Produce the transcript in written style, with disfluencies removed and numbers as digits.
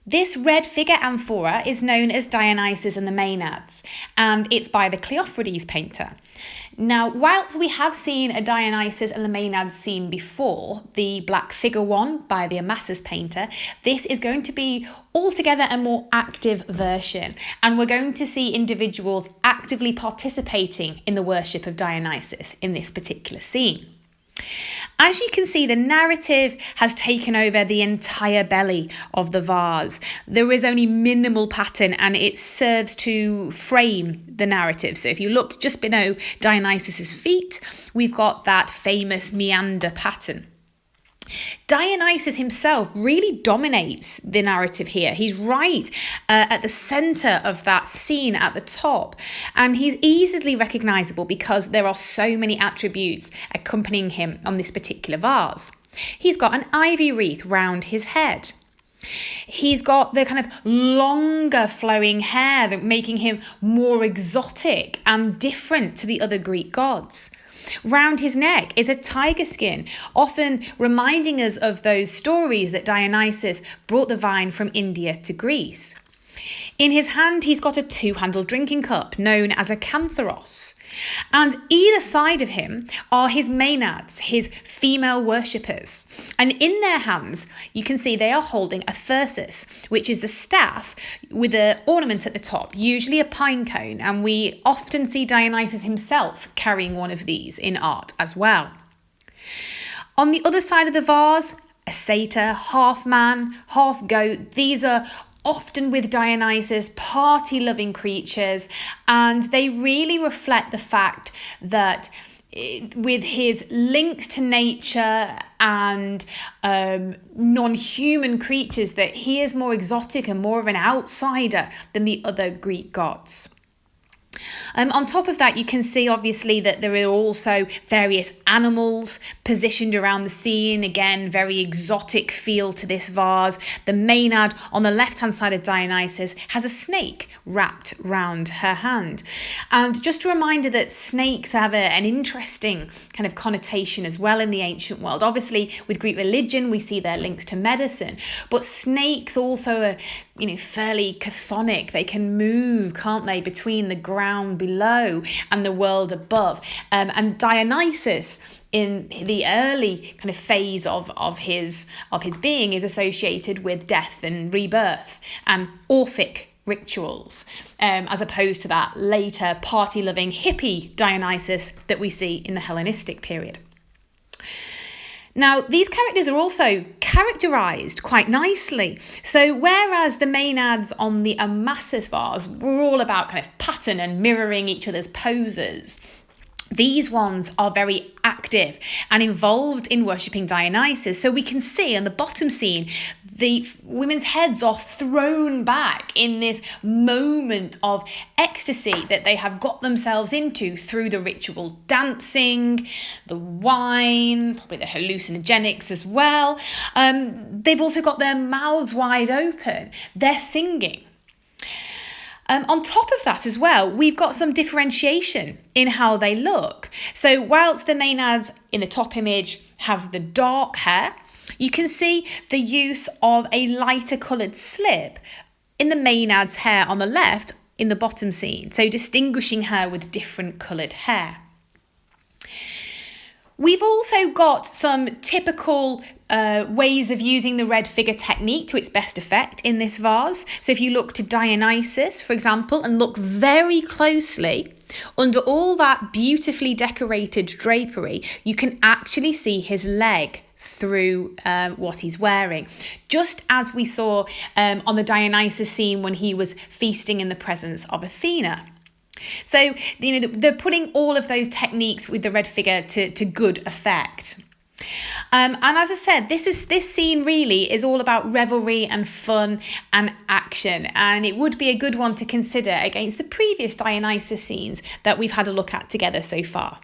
This red figure amphora is known as Dionysus and the Maenads, and it's by the Kleophrades painter. Now, whilst we have seen a Dionysus and the Maenads scene before, the black figure one by the Dionysus painter, this is going to be altogether a more active version, and we're going to see individuals actively participating in the worship of Dionysus in this particular scene. As you can see, the narrative has taken over the entire belly of the vase. There is only minimal pattern and it serves to frame the narrative. So if you look just below Dionysus's feet, we've got that famous meander pattern. Dionysus himself really dominates the narrative here. He's right at the centre of that scene at the top, and he's easily recognisable because there are so many attributes accompanying him on this particular vase. He's got an ivy wreath round his head. He's got the kind of longer flowing hair that making him more exotic and different to the other Greek gods. Round his neck is a tiger skin, often reminding us of those stories that Dionysus brought the vine from India to Greece. In his hand, he's got a two-handled drinking cup known as a cantharos. And either side of him are his Maenads, his female worshippers. And in their hands, you can see they are holding a thyrsus, which is the staff with an ornament at the top, usually a pine cone. And we often see Dionysus himself carrying one of these in art as well. On the other side of the vase, a satyr, half man, half goat. These are often with Dionysus, party-loving creatures, and they really reflect the fact that with his links to nature and non-human creatures, that he is more exotic and more of an outsider than the other Greek gods. On top of that, you can see obviously that there are also various animals positioned around the scene. Again, very exotic feel to this vase. The Maenad on the left-hand side of Dionysus has a snake wrapped round her hand. And just a reminder that snakes have an interesting kind of connotation as well in the ancient world. Obviously, with Greek religion, we see their links to medicine, but snakes also are fairly chthonic. They can move, can't they, between the ground below and the world above. And Dionysus, in the early kind of phase of his being, is associated with death and rebirth and Orphic rituals, as opposed to that later party-loving hippie Dionysus that we see in the Hellenistic period. Now, these characters are also characterised quite nicely. So whereas the Maenads on the Amasis vase were all about kind of pattern and mirroring each other's poses, these ones are very active and involved in worshipping Dionysus. So we can see on the bottom scene, the women's heads are thrown back in this moment of ecstasy that they have got themselves into through the ritual dancing, the wine, probably the hallucinogenics as well. They've also got their mouths wide open. They're singing. On top of that as well, we've got some differentiation in how they look. So whilst the Maenads in the top image have the dark hair, you can see the use of a lighter coloured slip in the Maenads' hair on the left in the bottom scene, so distinguishing her with different coloured hair. We've also got some typical ways of using the red figure technique to its best effect in this vase. So if you look to Dionysus, for example, and look very closely, under all that beautifully decorated drapery, you can actually see his leg through what he's wearing, just as we saw on the Dionysus scene when he was feasting in the presence of Athena. So, they're putting all of those techniques with the red figure to good effect. And as I said, this scene really is all about revelry and fun and action, and it would be a good one to consider against the previous Dionysus scenes that we've had a look at together so far.